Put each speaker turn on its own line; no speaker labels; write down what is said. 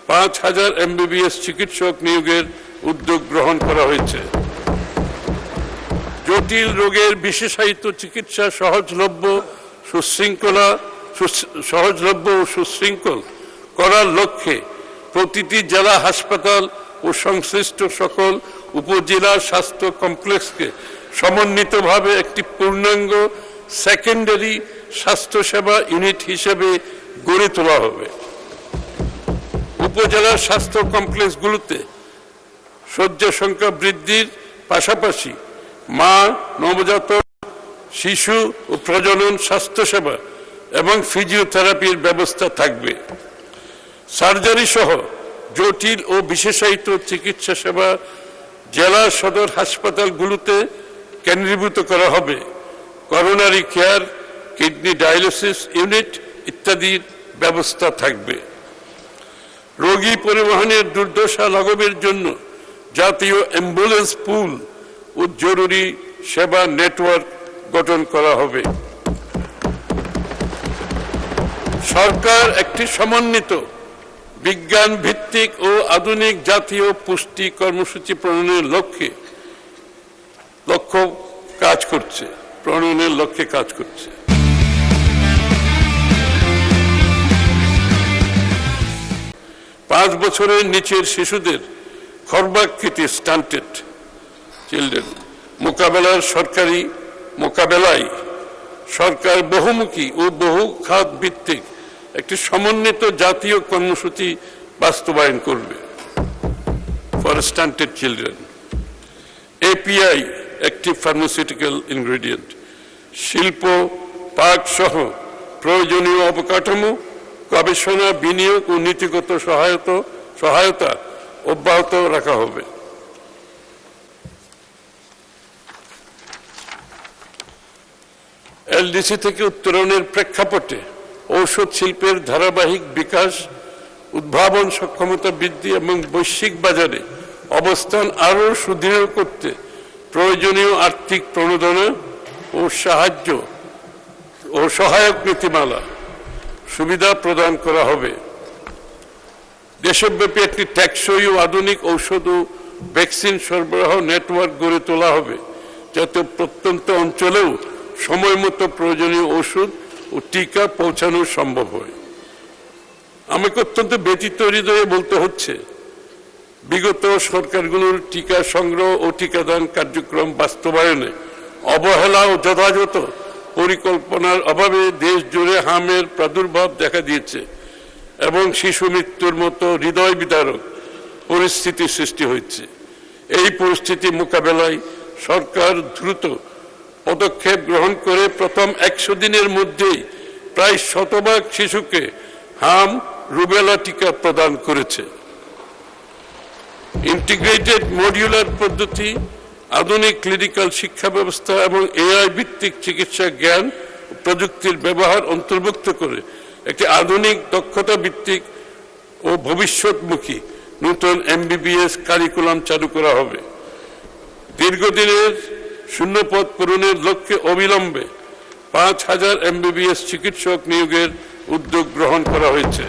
5,000 MBBS চিকিৎসক নিয়োগের উদ্যোগ গ্রহণ করা হয়েছে। জটিল রোগের বিশেষায়িত চিকিৎসা সহজলভ্য ও সুশৃঙ্খল করার লক্ষ্যে প্রতিটি জেলা হাসপাতাল ও সংশ্লিষ্ট সকল উপজেলা স্বাস্থ্য কমপ্লেক্সকে সমন্বিতভাবে একটি পূর্ণাঙ্গ সেকেন্ডারি স্বাস্থ্যসেবা ইউনিট হিসেবে গড়ে তোলা হবে। উপজেলা স্বাস্থ্য কমপ্লেক্সগুলোতে শয্যা সংখ্যা বৃদ্ধির পাশাপাশি মা, নবজাতক, শিশু ও প্রজনন স্বাস্থ্যসেবা এবং ফিজিওথেরাপির ব্যবস্থা থাকবে। সার্জারি সহ জটিল ও বিশেষায়িত চিকিৎসা সেবা জেলা সদর হাসপাতালগুলোতে কেন্দ্রীভূত করা হবে। Coronary care, kidney dialysis unit ইত্যাদির ব্যবস্থা থাকবে। রোগী পরিবহনের দুর্দশা লাঘবের জন্য জাতীয় অ্যাম্বুলেন্স পুল ও জরুরি সেবা নেটওয়ার্ক গঠন করা হবে। সরকার একটি সমন্বিত বিজ্ঞান ভিত্তিক ও আধুনিক জাতীয় পুষ্টি কর্মসূচি প্রণয়নের লক্ষ্যে কাজ করছে। 5 বছরের নিচের শিশুদের খর্বাকৃতি স্টান্টেড চিলড্রেন মোকাবেলায় সরকার বহুমুখী ও বহু খাত ভিত্তিক একটি সমন্বিত জাতীয় কর্মসূচি বাস্তবায়ন করবে। For stunted children API active pharmaceutical ingredient, শিল্প পাক সহ প্রয়োজনীয় অবকাঠামো, গবেষণা, বিনিয়োগ ও নীতিগত সহায়তা অব্যাহত রাখা হবে। LDC থেকে উত্তরণের প্রেক্ষাপটে ঔষধ শিল্পের ধারাবাহিক বিকাশ, উদ্ভাবন সক্ষমতা বৃদ্ধি এবং বৈশ্বিক বাজারে অবস্থান আরও সুদৃঢ় করতে প্রয়োজনীয় আর্থিক প্রণোদনা ও সহায়ক নীতিমালা সুবিধা প্রদান করা হবে। দেশব্যাপী একটি টেকসই ও আধুনিক ঔষধ ও ভ্যাকসিন সরবরাহ নেটওয়ার্ক গড়ে তোলা হবে, যাতে প্রত্যন্ত অঞ্চলেও সময় মতো প্রয়োজনীয় ওষুধ ও টিকা পৌঁছানো সম্ভব হয়। আমাকে অত্যন্ত ব্যথিত হৃদয়ে বলতে হচ্ছে, বিগত সরকারগুলোর টিকা সংগ্রহ ও টিকাদান কার্যক্রম বাস্তবায়নে অবহেলা ও যথাযথ পরিকল্পনার অভাবে দেশ জুড়ে হামের প্রাদুর্ভাব দেখা দিয়েছে এবং শিশু মৃত্যুর মতো হৃদয় বিদারক পরিস্থিতি সৃষ্টি হয়েছে। এই পরিস্থিতি মোকাবেলায় সরকার দ্রুত পদক্ষেপ গ্রহণ করে প্রথম 100 দিনের মধ্যেই প্রায় 100% শিশুকে হাম, রুবেলা টিকা প্রদান করেছে। ইন্টিগ্রেটেড মডিউলার পদ্ধতি, আধুনিক ক্লিনিক্যাল শিক্ষা ব্যবস্থা এবং AI ভিত্তিক চিকিৎসা জ্ঞান প্রযুক্তির ব্যবহার অন্তর্ভুক্ত করে একটি আধুনিক দক্ষতা ভিত্তিক ও ভবিষ্যৎমুখী নতুন MBBS কারিকুলাম চালু করা হবে। দীর্ঘদিনের শূন্যপদ পূরণের লক্ষ্যে অবিলম্বে 5,000 MBBS চিকিৎসক নিয়োগের উদ্যোগ গ্রহণ করা হয়েছে।